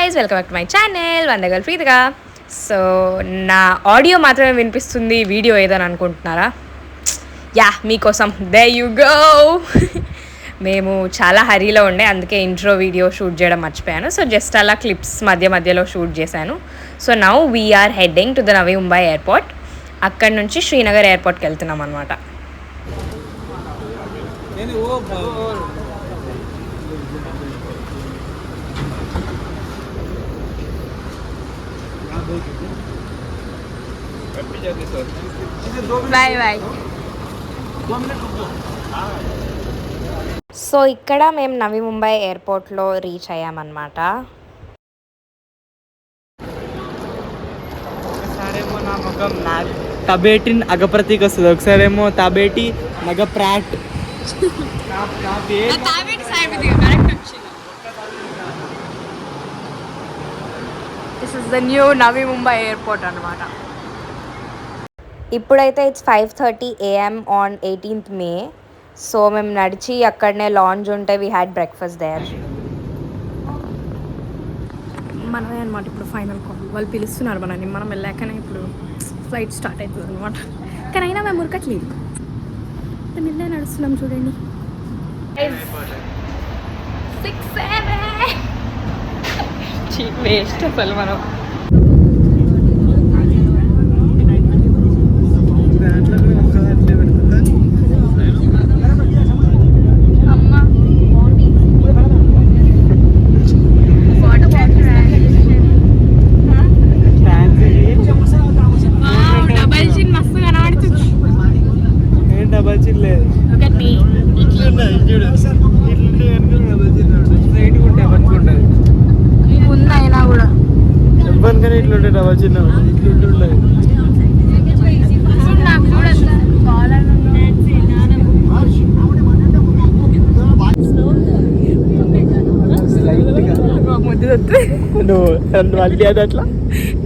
Guys, welcome back to my channel వందగల్ ప్రీతిగా. So నా ఆడియో మాత్రమే వినిపిస్తుంది, వీడియో ఏదని అనుకుంటున్నారా? యా, మీకోసం దే యు గో. మేము చాలా హరీలో ఉండే, అందుకే ఇంట్రో వీడియో షూట్ చేయడం మర్చిపోయాను. సో జస్ట్ అలా క్లిప్స్ మధ్యలో షూట్ చేశాను. So now we are heading to the Navi Mumbai airport. అక్కడ నుంచి శ్రీనగర్ ఎయిర్పోర్ట్కి వెళ్తున్నాం అనమాట. Bye bye. సో ఇక్కడ మేము నవీ ముంబై ఎయిర్పోర్ట్లో రీచ్ అయ్యామన్నమాట. ఒకసారేమో నా ముఖం తబేటి అగప్రతీక్ వస్తుంది, ఒకసారేమో తబేటి నగ ప్రాట్. This is the new Navi Mumbai airport అనమాట. ఇప్పుడైతే it's 5:30 AM on 18th May. So మేము నడిచి అక్కడనే లాంజ్ ఉంటే వీ హ్యాడ్ బ్రేక్ఫాస్ట్ దేర్. మనమే అనమాట ఇప్పుడు ఫైనల్ కాల్. వాళ్ళు పిలుస్తున్నారు మనని, మనం వెళ్ళాకనే ఇప్పుడు ఫ్లైట్ స్టార్ట్ అవుతుంది అనమాట. కానీ అయినా మేము ఉరకట్లేదు, మెల్లగా నడుస్తున్నాం చూడండి. 6 వేస్ట్ అసలు మనం. మళ్ళీ అది అట్లా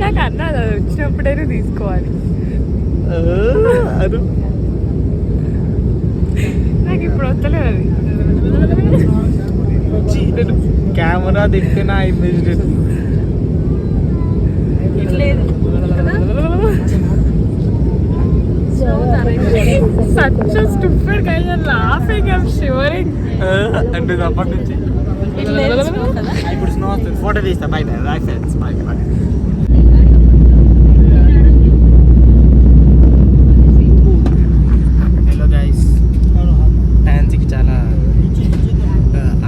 నాకు అన్నది, అది వచ్చినప్పుడైనా తీసుకోవాలి. నాకు ఇప్పుడు వస్తలేదు. కెమెరా దిక్కున image such a stupid guy, you're laughing, I'm shivering. అంటే అప్పటి నుంచి ఇప్పుడు స్నో వస్తుంది. ఫోటో తీస్తా. Bye bye bye friends. Bye bye. Hello guys, టాన్సీకి చాలా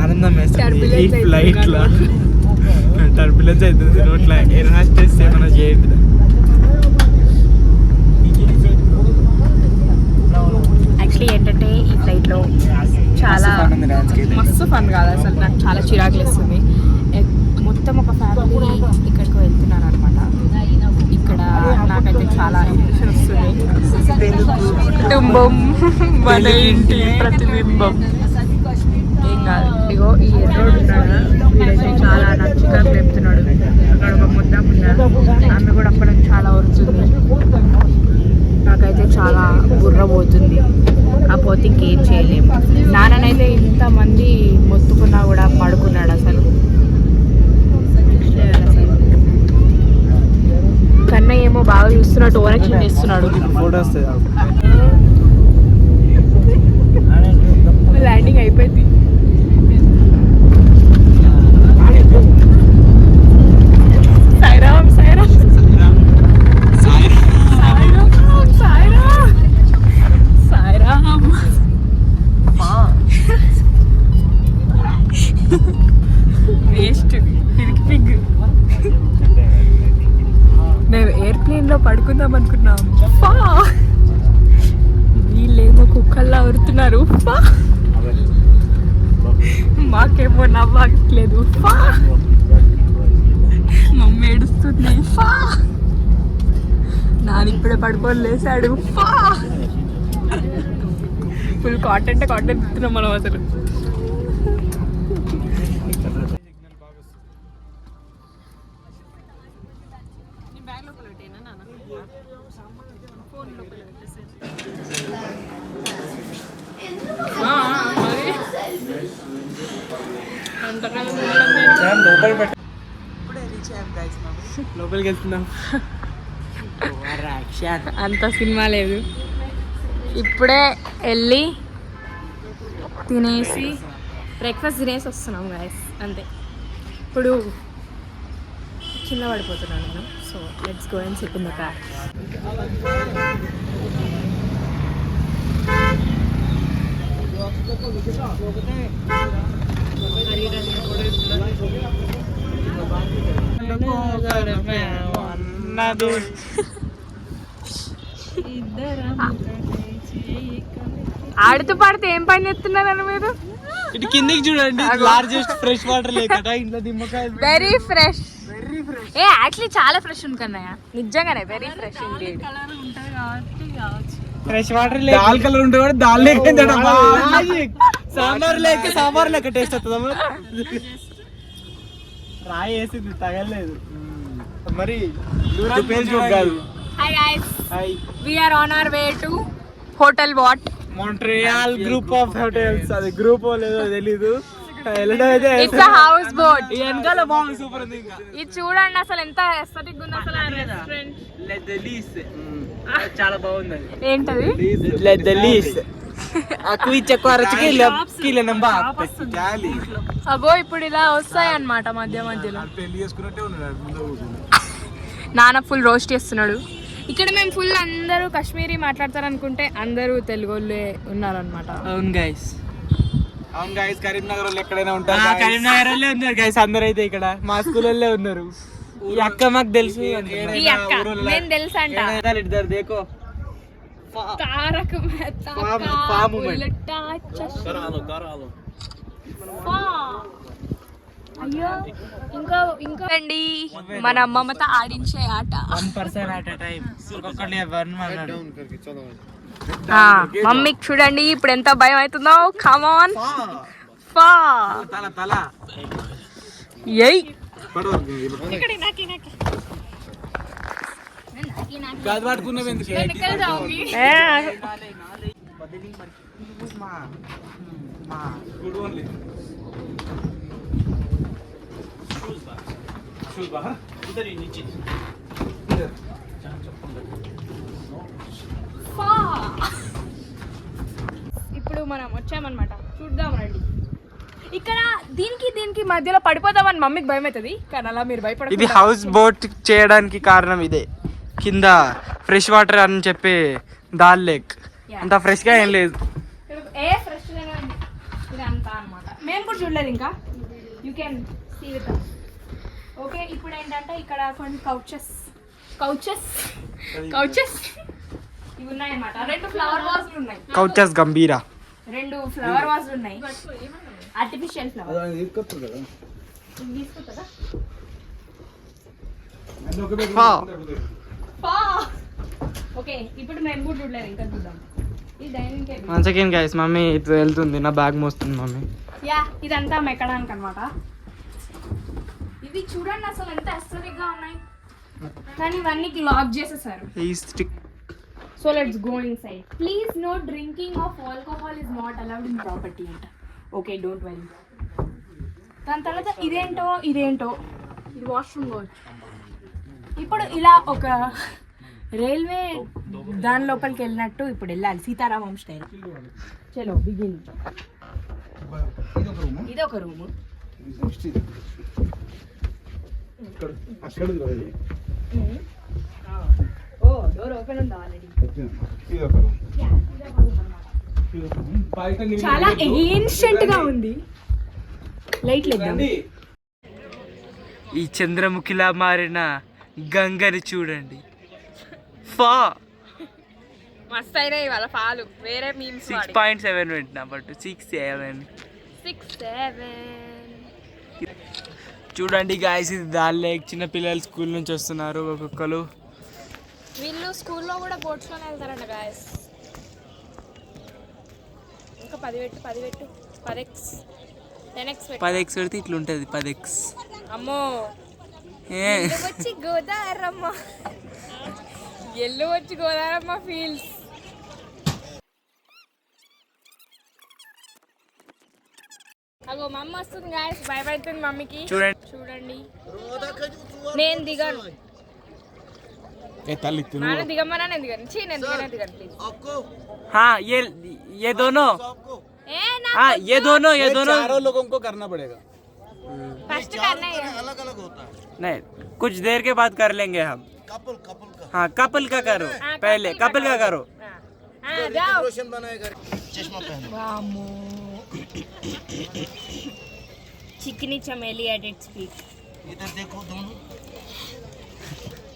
ఆనందం వేస్తుంది ఈ ఫ్లైట్లో. టర్బులెన్స్ అవుతుంది రోడ్లో. ఎయిర్ హోస్టెస్ ఏమైనా చేయండి. యాక్చువల్లీ ఏంటంటే ఈ ఫ్లైట్లో చాలా మస్తు ఫన్ కాదు అసలు. నాకు చాలా చిరాకులు ఇస్తుంది. మొత్తం ఒక ఫ్యామిలీ ఇక్కడికి వెళ్తున్నారు అనమాట. ఇక్కడ నాకైతే చాలా ఇంప్రెషన్ వస్తుంది. కుటుంబం మన ఇంటి ప్రతిబింబం. ఏం కాదు. ఇగో ఈ ఎర్రోడు ఉన్నాడు, వీడైతే చాలా నాకు చికాకు లేపుతున్నాడు. అక్కడ ఒక ముద్ద ఆమె కూడా అక్కడ చాలా వరుతుంది. నాకైతే చాలా బుర్ర పోతుంది. కాకపోతే ఇంకేం చేయలేము. నాన్ననైతే ఇంతమంది మొత్తుకున్నా కూడా పడుకున్నాడు అసలు. కన్నయ్య ఏమో బాగా చూస్తున్నట్టు ఓవరాక్షన్ చేస్తున్నాడు. ల్యాండింగ్ అయిపోయింది. సాయిరామ్ సాయిరామ్ వేస్ట్ పిరికి పిగ్. మేము ఎయిర్ప్లేన్లో పడుకుందాం అనుకున్నాం. వీళ్ళేమో కుక్కల్లా ఉరుతున్నారు. మాకేమో నవ్వట్లేదు. మమ్మీ ఏడుస్తుంది. నాన్న ఇప్పుడే పడుకొని లేసాడు. ఫుల్ కాంటెంట్ ఇస్తున్నాం మనం అసలు. లోపల లోపలికి వెళ్తున్నాం. అంత సినిమా లేదు. ఇప్పుడే వెళ్ళి తినేసి బ్రేక్ఫాస్ట్ తినేసి వస్తున్నాం గాయస్, అంతే. ఇప్పుడు కింద పడిపోతున్నాను నేను. So let's go and SIT in the car. ఆడుతూ పాడితే ఏం పని చేస్తున్నారని మీరు? ఇటు కిందికి చూడండి, లార్జెస్ట్ ఫ్రెష్ వాటర్ లేక ఇంట్లో నిమ్మకాయలు వెరీ ఫ్రెష్. ఏ యాక్చువల్లీ చాలా ఫ్రెష్ ఉంటున్నాయా, నిజంగానే వెరీ ఫ్రెష్. ఫ్రెష్ వాటర్ లేక దాల్ కలర్ ఉంటే కూడా దాల్ లేక సాంబార్ లేక సాంబార్ లేక టేస్ట్ వస్తుందా? రాయి వేసింది తగలేదు మరి. Hi guys, we are on our way to hotel what Montreal group of hotels. అది గ్రూప్ లేదో తెలీదు. It's a house boat. వెనకాల బాగుంది, సూపర్ ఉంది. ఇంకా ఇది చూడండి అసలు ఎంత ఎస్థెటిక్ ఉంది అసలు. ఆ రెస్టారెంట్ చాలా బాగుంది. ఏంటది? అగో ఇప్పుడు ఇలా వస్తాయి అన్నమాట మధ్య మధ్యలో. నాన్న ఫుల్ రోస్ట్ చేస్తున్నాడు. ఇక్కడ మేము ఫుల్ అందరూ కాశ్మీరీ మాట్లాడతారు అనుకుంటే అందరూ తెలుగు వాళ్ళే ఉన్నారనమాట. అవును గైస్, అవును గైస్. కరీంనగర్ వాళ్ళు ఎక్కడైనా ఉంటారు. కరీంనగర్ వాళ్ళే ఉన్నారు గైస్. అందరూ అయితే ఇక్కడ మా స్కూల్ వాళ్ళే ఉన్నారు. ఈ అక్క మాకు తెలుసు. ఈ అక్క నేను తెలుసు అంట. దేకో తారక మెహతా కా ఉల్టా చష్మా. అయ్యో ఇంకా అండి మన మమత ఆడించే ఆట. 1% at a time. మమ్మీకి చూడండి ఇప్పుడు ఎంత భయం అవుతుందో. కమ్ ఆన్ ఫా ఏయ్ ఇప్పుడు మనం వచ్చామన్నమాట. చూద్దాం రండి. ఇక్కడ దీనికి మధ్యలో పడిపోతామని మమ్మీకి భయం అవుతుంది, కానీ అలా మీరు భయపడ. ఇది హౌస్ బోట్ చేయడానికి కారణం ఇదే. కింద ఫ్రెష్ వాటర్ అని చెప్పి దాల్ లేక్ అంత ఫ్రెష్ గా ఏం లేదు. ఫ్రెష్ ఇది అంతా అన్నమాట. మేము కూడా చూడలేదు ఇంకా. You can see with us. Okay, ఇప్పుడు ఏంటంటే ఇక్కడ కొన్ని కౌచెస్ ఇవి ఉన్నాయన్నమాట. 2 ఫ్లవర్ వాజ్లు ఉన్నాయి. కౌచెస్ గంభీరా. 2 ఫ్లవర్ వాజ్లు ఉన్నాయి. Artificial flower తీసుకుంటుందా? ఓకే, ఇప్పుడు మేము కూడా చూడలేదు ఇంకా. చూద్దాం. ఇది dining table. One second guys, mummy ఇటు వెళ్తుంది. నా బ్యాగ్ మోస్తుంది మమ్మీ. యా, ఇదంతా మెక్కడానికి అన్నమాట. ఇవి చూడండి అసలు ఎంత ఎస్థెటిక్ గా ఉన్నాయి, కానీ ఇవన్నీ లాక్ చేసేసారు. So let's go inside. Please no drinking of alcohol is not allowed in property అంట. Okay, don't worry. దాని తర్వాత ఇదేంటో ఇది వాష్రూమ్ కావచ్చు. ఇప్పుడు ఇలా ఒక రైల్వే దాని లోపలికి వెళ్ళినట్టు ఇప్పుడు వెళ్ళాలి, సీతారామం స్టైల్. చలో బిగిన్. ఇది ఒక రూము. ఓ, డోర్ ఓపెన్ ఉంది ఆల్రెడీ. చాలా ఏన్షియంట్ గా ఉంది. లైట్ లేద్దాం. ఈ చంద్రముఖిలా మారిన గంగని చూడండి. ఫా మస్త్ అయినాయి వాళ్ళ పాలు. వేరే మీమ్స్ 6.7 పెట్టినా, బట్ 6.7 చూడండి గాయస్. ఇది దాల్ లేక్. చిన్న పిల్లలు స్కూల్ నుంచి వస్తున్నారు ఒక్కొక్కరు. వీళ్ళు స్కూల్లో కూడా బోట్స్లోనే వెళ్తారంట గాయస్. ఇంకా 10x పెడితే ఇట్లా ఉంటుంది. 10x అమ్మో. వచ్చి గోదావరమ్మ ఫీల్స్. అగో మమ్మ వస్తుంది గాయస్, భయపడుతుంది మమ్మీకి. చూడండి చూడండి, నేను దిగాను. నాన్న దిగమ్మన్నా నేను దిగాను. నేను దిగాను ప్లీజ్. हाँ ये दोनों हाँ ये दोनों चारों लोगों को करना पड़ेगा। फर्स्ट करना है, अलग अलग होता है। नहीं कुछ देर के बाद कर लेंगे हम। कपल कपल का हाँ कपल का करो, पहले कपल का करो। जाओ. रोशन बनाएगा। चश्मा पहनो। वामो चिकनी चमेली एट इट्स पीक. इधर देखो दोनों।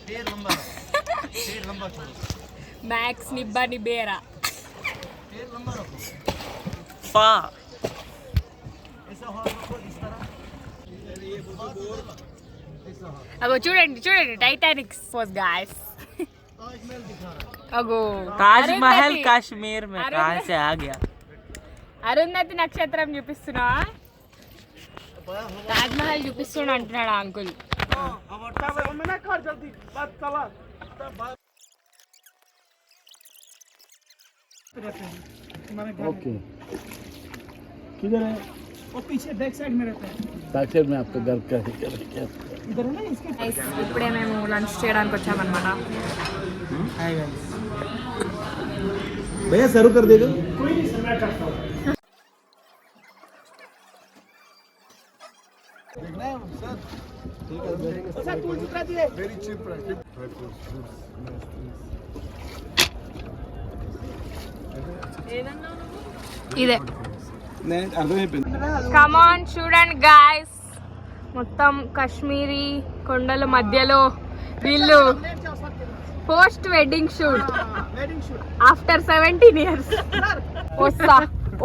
पैर लंबा छोड़ो। मैक्स निब्बा निबेरा. पैर लंबा रखो। पा ऐसा हाथ रखो इस तरह। अगो చూడండి చూడండి టైటానిక్ ఫోర్స్ गाइस. ताजमहल दिखा रहा है। अगो ताजमहल कश्मीर में कहाँ से आ गया? అరుంధతి నక్షత్రం చూపిస్తున్నా, తాజ్ మహల్ చూపిస్తున్నా అంటున్నాడు అంకుల్. ओके किधर है? वो पीछे बैक साइड में रहता है। बैक साइड में आपका घर का है क्या? इधर है ना इसके। Guys, ఇప్పుడే మేము లంచ్ చేయడానికి వచ్చామన్నమాట. हाय गाइस, भैया सर्व कर देगा। देखना है सर। ठीक है वेरी चीप प्राइस। ఇదే నేను అర్థమైపోయింది. కమాన్ చూడండి గాయస్, మొత్తం కాశ్మీరీ కొండల మధ్యలో వీళ్ళు post wedding shoot after 17 years.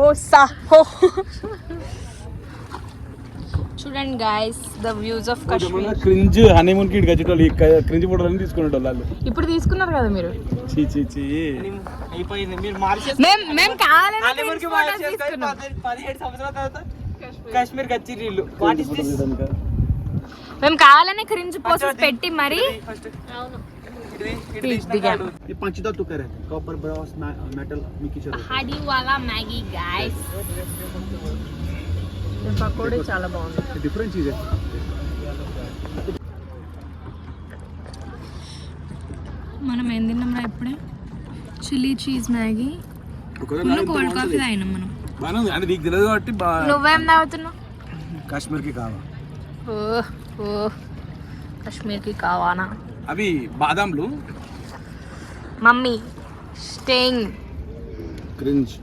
ఓసా హో. చూడండి guys, the views of Kashmir. Cringe honeymoon కి గజెటోళ్ళు క్రింజ్ ఫోటోలు తీసుకునేటోళ్ళు వాళ్ళు. ఇప్పుడు తీసుకున్నారు కదా మీరు. చీ చీ చీ అయిపోయింది. మీరు మార్చేసి మేము కావాలని హాలీవుడ్ కి photos మార్చేసి తీసుకున్నాం. 17 సంవత్సరాల తర్వాత కాశ్మీర్ వచ్చి వీళ్ళు వాట్ ఇస్ దిస్? మేము కావాలని క్రింజ్ పోసెస్ పెట్టి మరి దిగాం. ये पंचतत्व कर है कॉपर ब्रास मेटल मिक्सचर హడి వాలా మ్యాగీ గాయస్. పకోడీ చాలా బాగుంది. डिफरेंट चीज है। మనం ఏం తిన్నాం రా ఇప్పుడే? Chilli cheese Maggi, cold coffee తాగినాం మనం. బాగా అంటే నీకు తెలియదు కాబట్టి నువ్వేం తాగుతున్నావు? కాశ్మీర్ కి కావా ఓ ఓ కాశ్మీర్కి కావానా? అవి బాదాంలు మమ్మీ స్టేయింగ్ క్రింజ్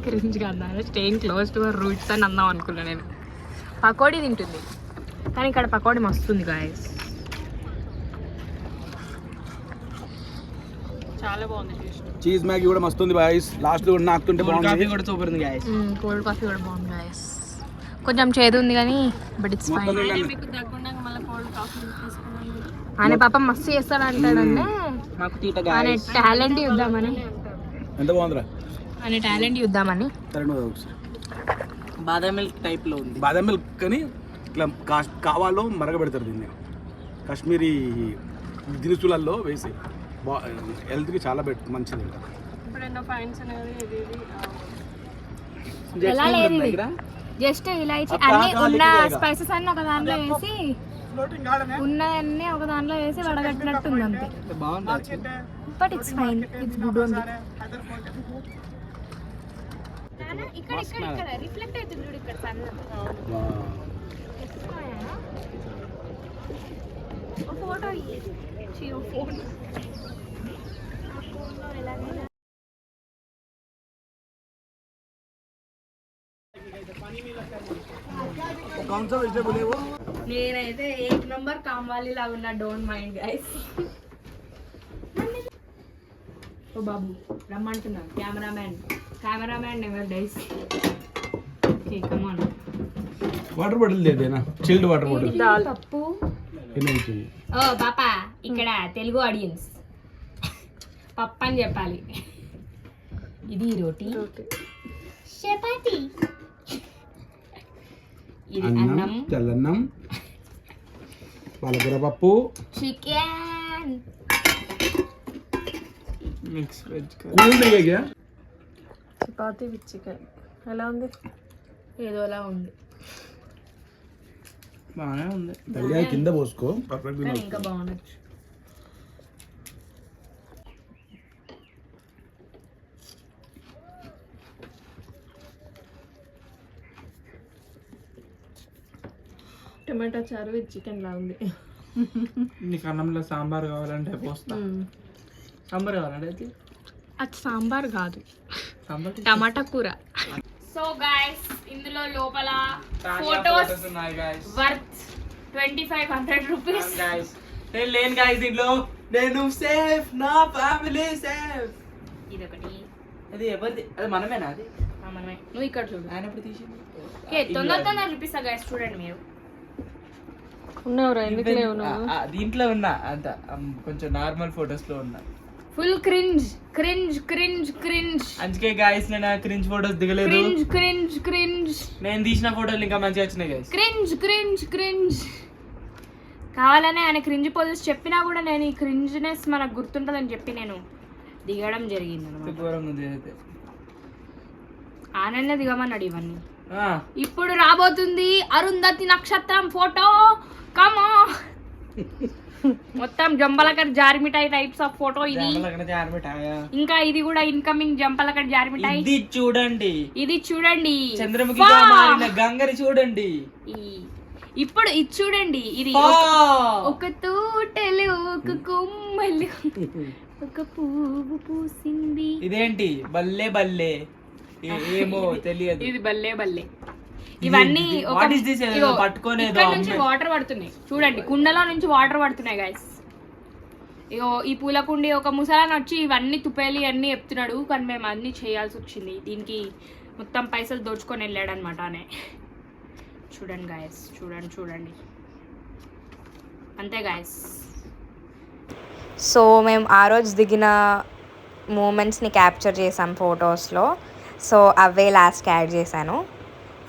క్రింజ్ కదా, staying close to our roots అని అందాం అనుకున్నా నేను. పకోడీ తింటుంది కానీ ఇక్కడ పకోడీ మస్తుంది గాయస్, చాలా బాగుంది టేస్ట్. చీజ్ మ్యాగీ కూడా మస్తు ఉంది బాయ్స్. లాస్ట్ లో నాకుతుంటే కాఫీ బాగుంది. కూడా సూపర్ ఉంది గాయ్స్. కోల్డ్ కాఫీ కూడా బాగుంది గాయస్. కొంచెం చేదు ఉంది కానీ బట్ ఇట్స్ ఫైన్. ఆయన పాప మస్తు చేస్తాడంటాడంటే మాకు తీట ఆయన గాయ్స్. టాలెంట్ చూద్దామని, ఎంత బాగుందిరా. ఆయన టాలెంట్ చూద్దామని. బాదాం మిల్క్ టైప్ లో ఉంది. బాదాం మిల్క్ కానీ ఇట్లా కావాలో మరగబెడతారు దీన్ని. కాశ్మీరీ దినుసులలో వేసి హెల్త్కి చాలా మంచిది. ఎలా లేదు జస్ట్ ఇలా ఇచ్చి అన్ని ఉన్న స్పైసెస్ అన్ని ఒక దాంట్లో వేసి ఉన్నవన్నీ ఒక దాంట్లో వేసి వడగట్టినట్టుంది అంతే. But it's fine, it's good only. ఇక్కడ ఇక్కడ ఇక్కడ రిఫ్లెక్ట్ అవుతుంది చూడు ఇక్కడ సన్. ఫోటో ఫోటో నేనైతే 1 నంబర్ కాంవాలి లాగా ఉన్నా. Don't mind guys. ఓ బాబు రమ్మంటున్నాను. Cameraman never dies. Okay come on. Water bottle దేనా? Chilled water bottle. పప్పు. ఓ పాపా, ఇక్కడ తెలుగు ఆడియన్స్ పప్పు అని చెప్పాలి. ఇది రోటీ, చపాతి, ఇది అన్నం, తెల్లన్నం, పాలకూర పప్పు, chicken, mix veg. Chapati with chicken. ఎలా ఉంది? ఏదోలా ఉంది. బాగానే ఉంది. దలియా కింద పోసుకో పర్ఫెక్ట్ కానీ ఇంకా బాగుండొచ్చు. టమాటా చారు విత్ చికెన్ లా ఉంది. నీకు అన్నంలో సాంబార్ కావాలంటే పోస్తా. సాంబార్ కావాలంటే అయితే అది సాంబార్ కాదు, సాంబార్ టమాటా కూర. సో గైస్ ఇందులో లోపల ఫోటోస్ ఉన్నాయి గైస్. Worth 2500 rupees. గైస్ నేను లేను గైస్ దీంట్లో. నేను సేఫ్, నా ఫ్యామిలీ సేఫ్. ఇదొకటి. అది ఎవరిది? అది మనమేనా? అది మనమే. నువ్వు ఇక్కడ చూడు. ఆయన ఎప్పుడు తీసింది? తొందర చూపిస్తా గైస్, చూడండి మీరు. ఉన్నావురా, ఎందుకు లేవు నువ్వు? దీంట్లో ఉన్నా అంత కొంచెం నార్మల్ ఫొటోస్ లో ఉన్నా. Full cringe cringe cringe cringe. అందుకే గైస్ నేను క్రింజ్ ఫొటోస్ దిగలేదు. Cringe cringe cringe. నేను తీసిన ఫోటోలు ఇంకా మంచిగా వచ్చినాయి గైస్. Cringe cringe cringe. కావాలనే ఆయన క్రింజ్ పోజెస్ చెప్పినా కూడా నేను ఈ క్రింజ్నెస్ మనకు గుర్తుంటుందని చెప్పి నేను దిగడం జరిగింది అనమాట. ఘోరంగా ఉంది అయితే. ఆనన్నే దిగమన్నాడు ఇవన్నీ. ఇప్పుడు రాబోతుంది అరుంధతి నక్షత్రం ఫోటో. కమో మొత్తం జంబలకర్ జారిమిఠాయి టైప్స్ ఆఫ్ ఫోటో ఇది. ఇంకా ఇది కూడా ఇన్కమింగ్ జంబలకర్ జారిమిఠాయి. ఇది చూడండి, ఇది చూడండి. చంద్రముఖిగా మారిన గంగని చూడండి. ఇప్పుడు ఇది చూడండి. ఇది ఒక తోటలో ఒక కొమ్మలు ఒక పువ్వు పూసింది. ఇదేంటి బల్లే బల్లే? ఏమో తెలియదు. ఇది బల్లే బల్లే. ఇవన్నీ పట్టుకొని నుంచి వాటర్ పడుతున్నాయి చూడండి, కుండలో నుంచి వాటర్ పడుతున్నాయి గైస్. ఇగో ఈ పూల కుండి ఒక ముసలాన్ని వచ్చి ఇవన్నీ తుపేలి అన్ని చెప్తున్నాడు, కానీ మేము అన్ని చేయాల్సి వచ్చింది. దీనికి మొత్తం పైసలు దోచుకొని వెళ్ళాడు అనమాట అనే. చూడండి గాయస్, చూడండి చూడండి, అంతే గాయస్. సో మేము ఆ రోజు దిగిన మూమెంట్స్ని క్యాప్చర్ చేసాం ఫొటోస్లో. సో అవే లాస్ట్కి యాడ్ చేశాను.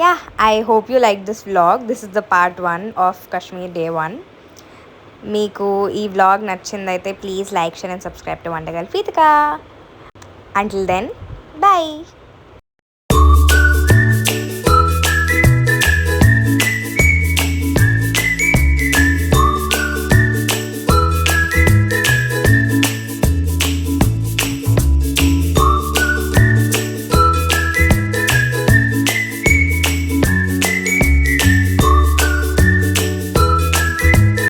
Yeah, I hope you like this vlog. This is the part 1 of Kashmir day 1. మీకు ఈ వ్లాగ్ నచ్చిందైతే please like, share and subscribe to వంటగల్ ఫీతికా. Until then, by.